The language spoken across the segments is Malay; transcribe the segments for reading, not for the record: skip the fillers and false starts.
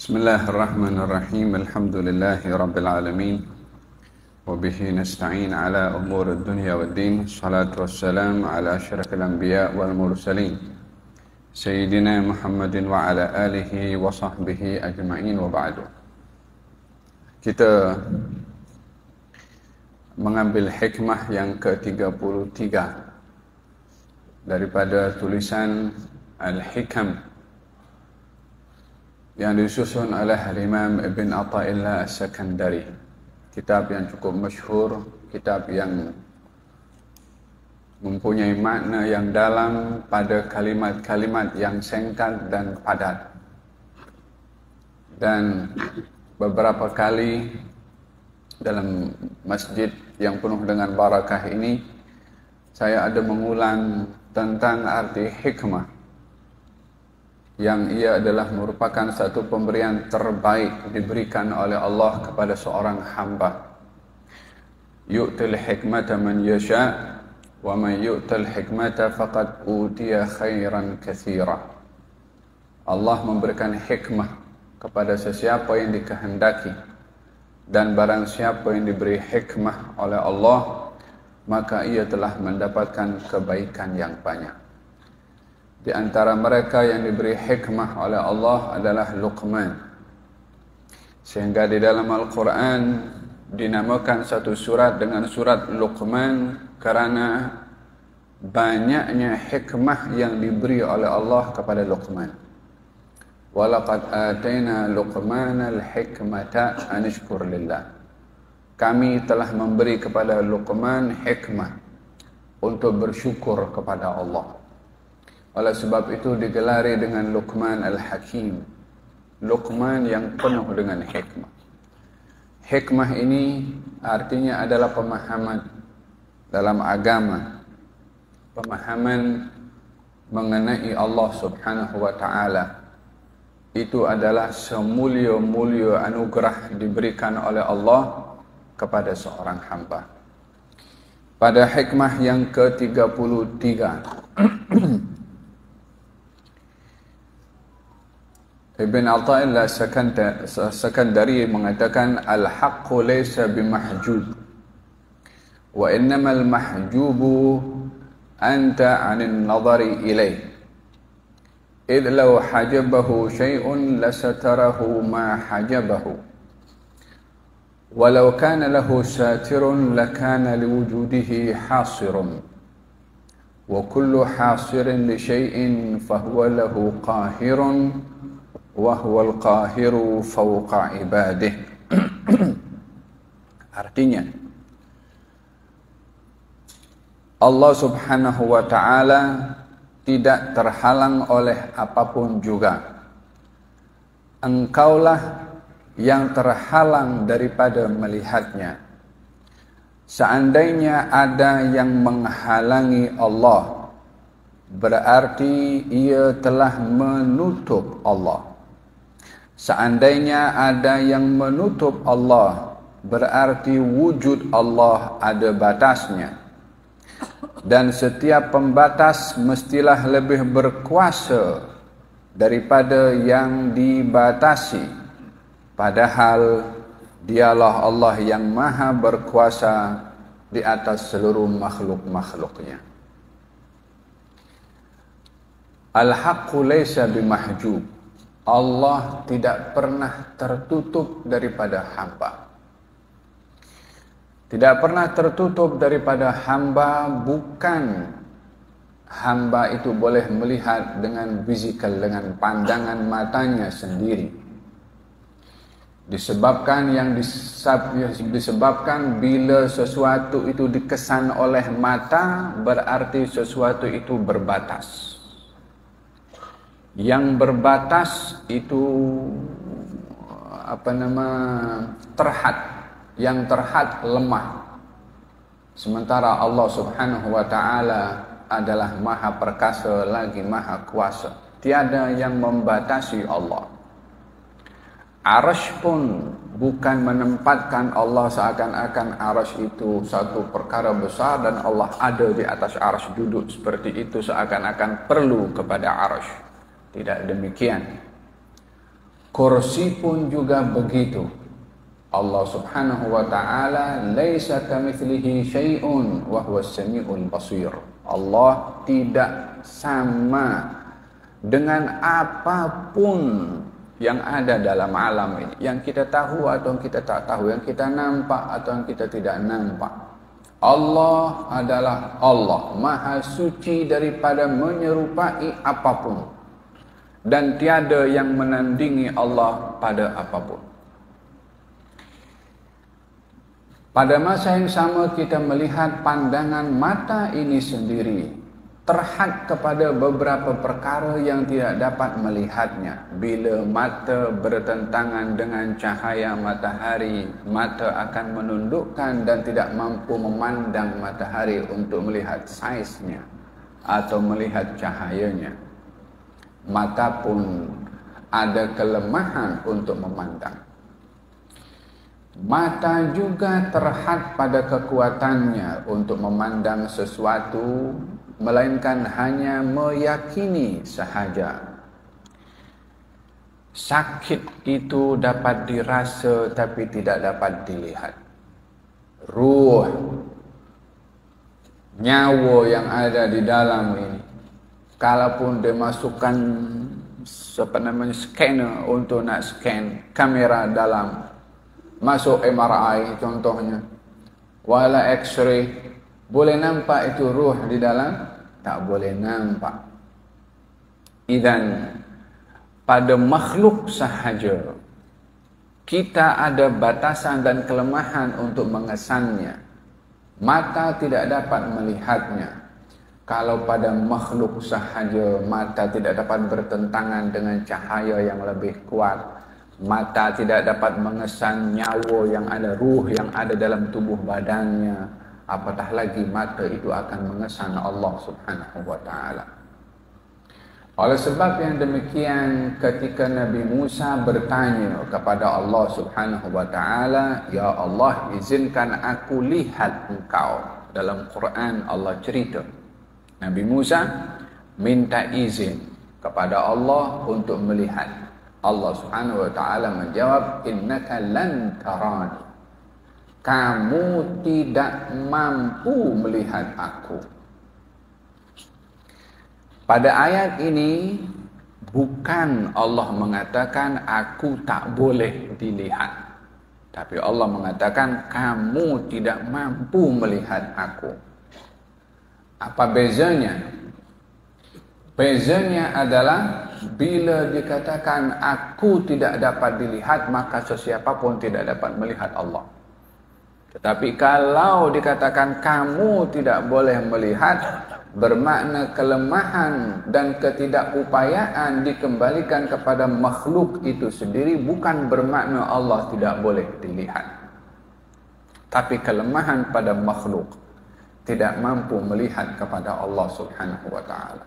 Bismillahirrahmanirrahim. Alhamdulillahi rabbil alamin. Wa bihi nasta'in ala umur dunya wad din. Salatu wassalam ala asyrafil anbiya wal mursalin. Sayyidina Muhammadin wa ala alihi wa sahbihi ajma'in wa ba'du. Kita mengambil hikmah yang ke-33 daripada tulisan Al-Hikam yang disusun oleh Imam Ibn Atha'illah As-Sakandari. Kitab yang cukup masyhur, kitab yang mempunyai makna yang dalam pada kalimat-kalimat yang singkat dan padat. Dan beberapa kali dalam masjid yang penuh dengan barakah ini, saya ada mengulang tentang arti hikmah, yang ia adalah merupakan satu pemberian terbaik diberikan oleh Allah kepada seorang hamba. Yu'til hikmata man yasha' wa man yu'tal hikmata faqad utiya khairan katsira. Allah memberikan hikmah kepada sesiapa yang dikehendaki, dan barang siapa yang diberi hikmah oleh Allah, maka ia telah mendapatkan kebaikan yang banyak. Di antara mereka yang diberi hikmah oleh Allah adalah Luqman. Sehingga di dalam Al-Quran dinamakan satu surat dengan surat Luqman karena banyaknya hikmah yang diberi oleh Allah kepada Luqman. Walaqad atayna Luqman al-hikmata an ishkur lillah. Kami telah memberi kepada Luqman hikmah untuk bersyukur kepada Allah. Oleh sebab itu digelari dengan Luqman Al-Hakim, Luqman yang penuh dengan hikmah. Hikmah ini artinya adalah pemahaman dalam agama, pemahaman mengenai Allah Subhanahu wa ta'ala. Itu adalah semulia-mulia anugerah diberikan oleh Allah kepada seorang hamba. Pada hikmah yang ke-33, Ibn Atha'illah Sakandari mengatakan, Al-haqqu laysa bimahjub, wa innamal mahjubu anta 'anil nadhari ilayh, idh law hajabahu shay'un lasatarahu ma hajabahu, walau kana lahu satirun lakana liwujudihi hasirun, wa kullu hasirin li shay'in fahuwa lahu qahirun, wa huwal qahiru fawqa ibadih. Artinya, Allah Subhanahu wa ta'ala tidak terhalang oleh apapun juga. Engkaulah yang terhalang daripada melihatnya. Seandainya ada yang menghalangi Allah, berarti ia telah menutup Allah. Seandainya ada yang menutup Allah, berarti wujud Allah ada batasnya. Dan setiap pembatas mestilah lebih berkuasa daripada yang dibatasi. Padahal dialah Allah yang maha berkuasa di atas seluruh makhluk-makhluknya. Al-haqqu laysa bimahjub. Allah tidak pernah tertutup daripada hamba. Tidak pernah tertutup daripada hamba, bukan hamba itu boleh melihat dengan fizikal, dengan pandangan matanya sendiri. Disebabkan bila sesuatu itu dikesan oleh mata, berarti sesuatu itu berbatas. Yang berbatas itu terhad, yang terhad lemah. Sementara Allah Subhanahu wa ta'ala adalah maha perkasa lagi maha kuasa. Tiada yang membatasi Allah. Arsy pun bukan menempatkan Allah seakan-akan arsy itu satu perkara besar dan Allah ada di atas arsy, duduk seperti itu seakan-akan perlu kepada arsy. Tidak demikian. Kursi pun juga begitu. Allah Subhanahu wa taala laisa kamitslihi syai'un wa huwas samiul basir. Allah tidak sama dengan apapun yang ada dalam alam ini, yang kita tahu atau yang kita tak tahu, yang kita nampak atau yang kita tidak nampak. Allah adalah Allah, maha suci daripada menyerupai apapun, dan tiada yang menandingi Allah pada apapun. Pada masa yang sama kita melihat pandangan mata ini sendiri terhad kepada beberapa perkara yang tidak dapat melihatnya. Bila mata bertentangan dengan cahaya matahari, mata akan menundukkan dan tidak mampu memandang matahari untuk melihat saiznya atau melihat cahayanya. Mata pun ada kelemahan untuk memandang. Mata juga terhad pada kekuatannya untuk memandang sesuatu, melainkan hanya meyakini sahaja. Sakit itu dapat dirasa tapi tidak dapat dilihat. Ruh, nyawa yang ada di dalam ini, kalaupun dimasukkan scanner untuk nak scan kamera dalam, masuk MRI contohnya, wala X-ray, boleh nampak itu ruh di dalam? Tak boleh nampak. Idan pada makhluk sahaja kita ada batasan dan kelemahan untuk mengesannya. Mata tidak dapat melihatnya. Kalau pada makhluk sahaja mata tidak dapat bertentangan dengan cahaya yang lebih kuat, mata tidak dapat mengesan nyawa yang ada, ruh yang ada dalam tubuh badannya, apatah lagi mata itu akan mengesan Allah Subhanahu wa taala. Oleh sebab yang demikian, ketika Nabi Musa bertanya kepada Allah Subhanahu wa taala, "Ya Allah, izinkan aku lihat engkau." Dalam Quran Allah cerita, Nabi Musa minta izin kepada Allah untuk melihat. Allah Subhanahu wa taala menjawab, "Innaka lan tarani." Kamu tidak mampu melihat aku. Pada ayat ini bukan Allah mengatakan aku tak boleh dilihat, tapi Allah mengatakan kamu tidak mampu melihat aku. Apa bezanya? Bezanya adalah bila dikatakan aku tidak dapat dilihat, maka sesiapa pun tidak dapat melihat Allah. Tetapi kalau dikatakan kamu tidak boleh melihat, bermakna kelemahan dan ketidakupayaan dikembalikan kepada makhluk itu sendiri, bukan bermakna Allah tidak boleh dilihat. Tapi kelemahan pada makhluk tidak mampu melihat kepada Allah Subhanahu wa taala.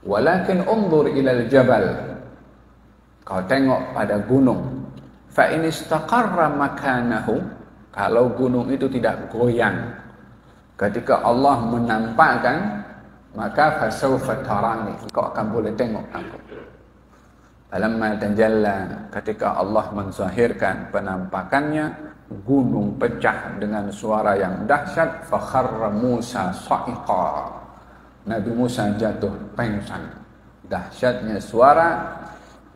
Walakin unzur ilal jabal, kau tengok pada gunung, fa in istaqarra makanahu, kalau gunung itu tidak goyang ketika Allah menampakkan, maka fasawfa tarani, kau akan boleh tengok aku. Falamma tajalla, ketika Allah menzahirkan penampakannya, gunung pecah dengan suara yang dahsyat, fa kharra Musa sa'iqa, Nabi Musa jatuh pingsan. Dahsyatnya suara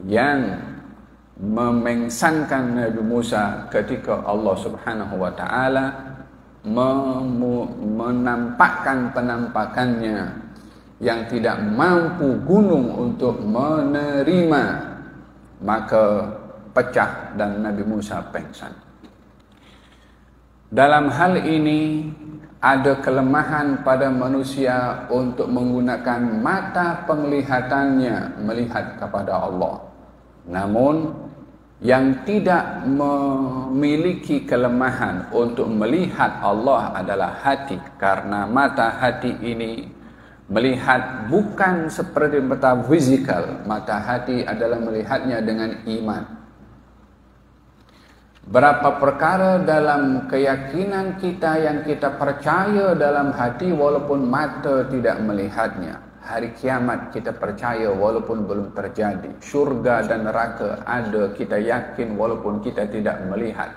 yang memengsankan Nabi Musa ketika Allah Subhanahu wa taala menampakkan penampakannya yang tidak mampu gunung untuk menerima, maka pecah dan Nabi Musa pingsan. Dalam hal ini ada kelemahan pada manusia untuk menggunakan mata penglihatannya melihat kepada Allah. Namun yang tidak memiliki kelemahan untuk melihat Allah adalah hati, karena mata hati ini melihat bukan seperti mata fizikal. Mata hati adalah melihatnya dengan iman. Berapa perkara dalam keyakinan kita yang kita percaya dalam hati walaupun mata tidak melihatnya. Hari kiamat kita percaya walaupun belum terjadi. Surga dan neraka ada, kita yakin walaupun kita tidak melihat.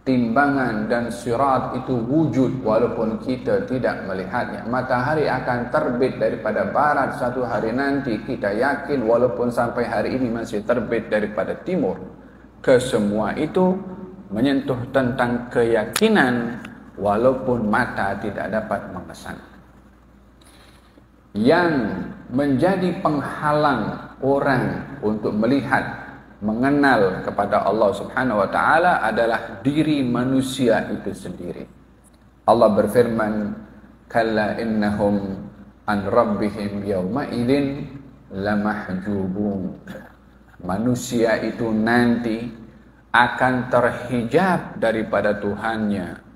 Timbangan dan sirat itu wujud walaupun kita tidak melihatnya. Matahari akan terbit daripada barat satu hari nanti, kita yakin walaupun sampai hari ini masih terbit daripada timur. Kesemua itu menyentuh tentang keyakinan walaupun mata tidak dapat mengesan. Yang menjadi penghalang orang untuk melihat, mengenal kepada Allah Subhanahu wa taala adalah diri manusia itu sendiri. Allah berfirman, "Kalla innahum an rabbihim yawma idzin lamahjubun." Manusia itu nanti akan terhijab daripada Tuhannya.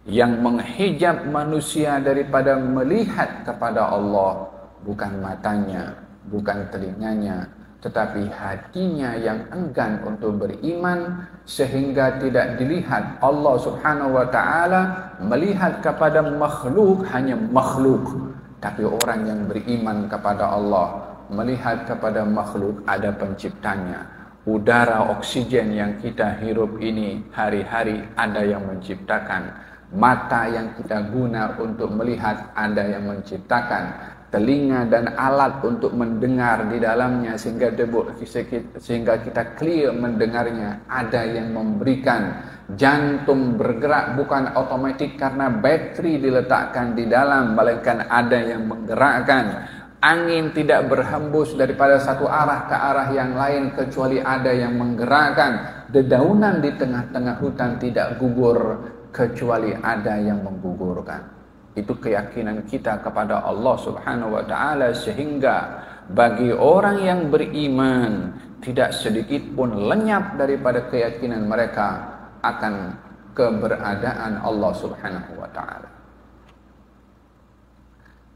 Yang menghijab manusia daripada melihat kepada Allah bukan matanya, bukan telinganya, tetapi hatinya yang enggan untuk beriman sehingga tidak dilihat. Allah Subhanahu wa taala melihat kepada makhluk hanya makhluk, tapi orang yang beriman kepada Allah melihat kepada makhluk ada penciptanya. Udara oksigen yang kita hirup ini hari-hari ada yang menciptakan. Mata yang kita guna untuk melihat ada yang menciptakan. Telinga dan alat untuk mendengar di dalamnya sehingga kita clear mendengarnya ada yang memberikan. Jantung bergerak bukan otomatis karena bateri diletakkan di dalam, melainkan ada yang menggerakkan. Angin tidak berhembus daripada satu arah ke arah yang lain kecuali ada yang menggerakkan. Dedaunan di tengah-tengah hutan tidak gugur kecuali ada yang menggugurkan. Itu keyakinan kita kepada Allah Subhanahu wa taala, sehingga bagi orang yang beriman tidak sedikit pun lenyap daripada keyakinan mereka akan keberadaan Allah Subhanahu wa taala.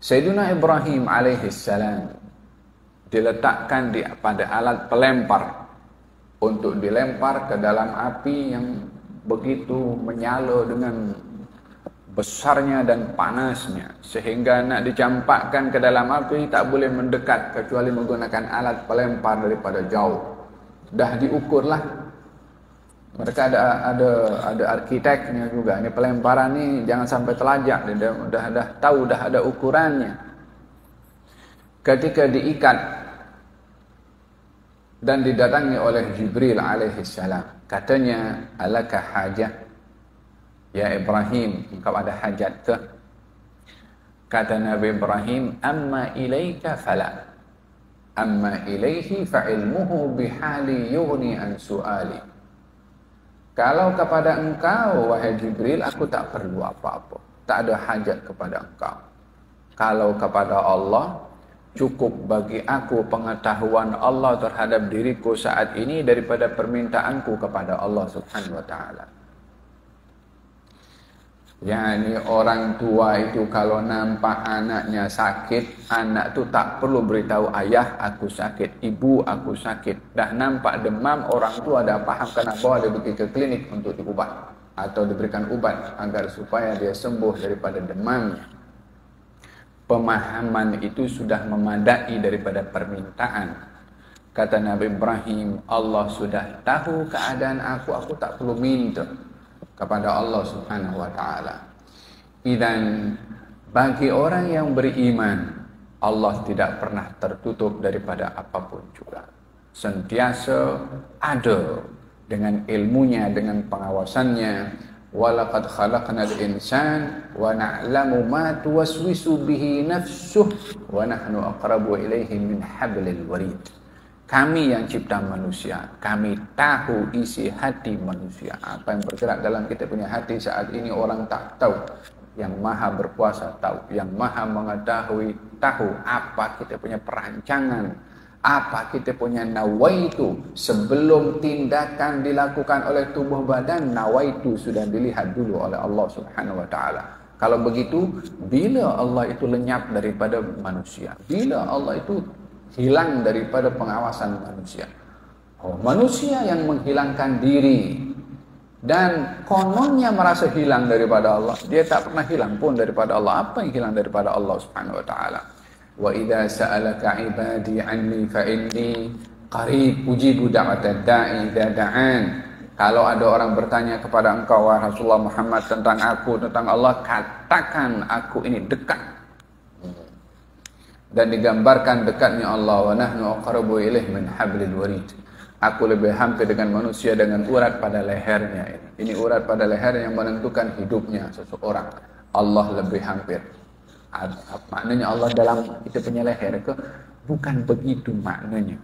Sayyidina Ibrahim alaihissalam diletakkan pada alat pelempar untuk dilempar ke dalam api yang begitu menyala dengan besarnya dan panasnya, sehingga nak dicampakkan ke dalam api tak boleh mendekat kecuali menggunakan alat pelempar daripada jauh. Dah diukurlah. Mereka ada arkiteknya juga. Ini pelemparan ni jangan sampai telajak. Dia dah tahu, dah ada ukurannya. Ketika diikat dan didatangi oleh Jibril alaihissalam, katanya, "Alaka hajah? Ya Ibrahim, engkau ada hajat ke?" Kata Nabi Ibrahim, "Amma ilaika fala. Amma ilaihi fa'ilmuhu bihali yughni an su'ali." Kalau kepada engkau, wahai Jibril, aku tak perlu apa-apa. Tak ada hajat kepada engkau. Kalau kepada Allah, cukup bagi aku pengetahuan Allah terhadap diriku saat ini daripada permintaanku kepada Allah Subhanahu wa taala. Yani orang tua itu kalau nampak anaknya sakit, anak tu tak perlu beritahu ayah aku sakit, ibu aku sakit. Dah nampak demam, orang tua dah faham kenapa dia pergi ke klinik untuk diubat atau diberikan ubat agar supaya dia sembuh daripada demamnya. Pemahaman itu sudah memadai daripada permintaan. Kata Nabi Ibrahim, Allah sudah tahu keadaan aku tak perlu minta kepada Allah Subhanahu wa taala. Dan bagi orang yang beriman, Allah tidak pernah tertutup daripada apapun juga. Sentiasa ada dengan ilmunya, dengan pengawasannya. Walaqad khalaqnal insan wa na'lamu ma tuwaswisu bihi nafsuh wa nahnu aqrabu ilaihi min hablil warid. Kami yang cipta manusia, kami tahu isi hati manusia. Apa yang bergerak dalam kita punya hati saat ini orang tak tahu. Yang maha berkuasa tahu, yang maha mengetahui tahu apa kita punya perancangan, apa kita punya nawaitu. Sebelum tindakan dilakukan oleh tubuh badan, nawaitu sudah dilihat dulu oleh Allah Subhanahu wa taala. Kalau begitu, bila Allah itu lenyap daripada manusia, bila Allah itu hilang daripada pengawasan manusia. Manusia yang menghilangkan diri dan kononnya merasa hilang daripada Allah. Dia tak pernah hilang pun daripada Allah. Apa yang hilang daripada Allah Subhanahu wa taala? Wa idza sa'alaka 'ibadi 'anni fa inni qarib ujibu da'watad da'i idza da'an. Kalau ada orang bertanya kepada engkau wahai Rasulullah Muhammad tentang aku, tentang Allah, katakan aku ini dekat. Dan digambarkan dekatnya Allah, wa nahnu aqrabu ilaihi min hablil warid. Aku lebih hampir dengan manusia dengan urat pada lehernya. Ini urat pada leher yang menentukan hidupnya seseorang. Allah lebih hampir. Maknanya Allah dalam itu punya leher ke? Bukan begitu maknanya.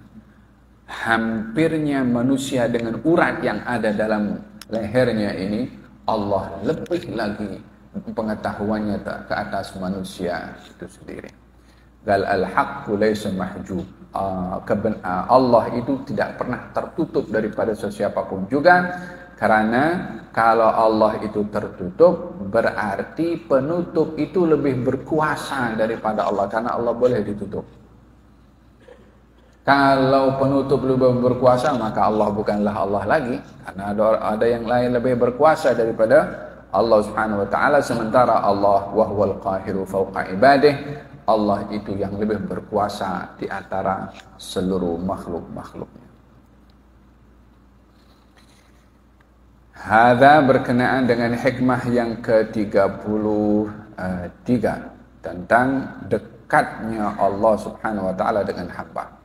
Hampirnya manusia dengan urat yang ada dalam lehernya ini, Allah lebih lagi pengetahuannya ke atas manusia itu sendiri. Gal al-haqqu laysa mahjub. Allah itu tidak pernah tertutup daripada sesiapapun juga, karena kalau Allah itu tertutup berarti penutup itu lebih berkuasa daripada Allah, karena Allah boleh ditutup. Kalau penutup lebih berkuasa, maka Allah bukanlah Allah lagi, karena ada yang lain lebih berkuasa daripada Allah Subhanahu wa taala, sementara Allah wa huwal qahiru fawqa ibadih. Allah itu yang lebih berkuasa di antara seluruh makhluk-makhluknya. Hadza berkenaan dengan hikmah yang ke-33 tentang dekatnya Allah Subhanahu wa taala dengan hamba.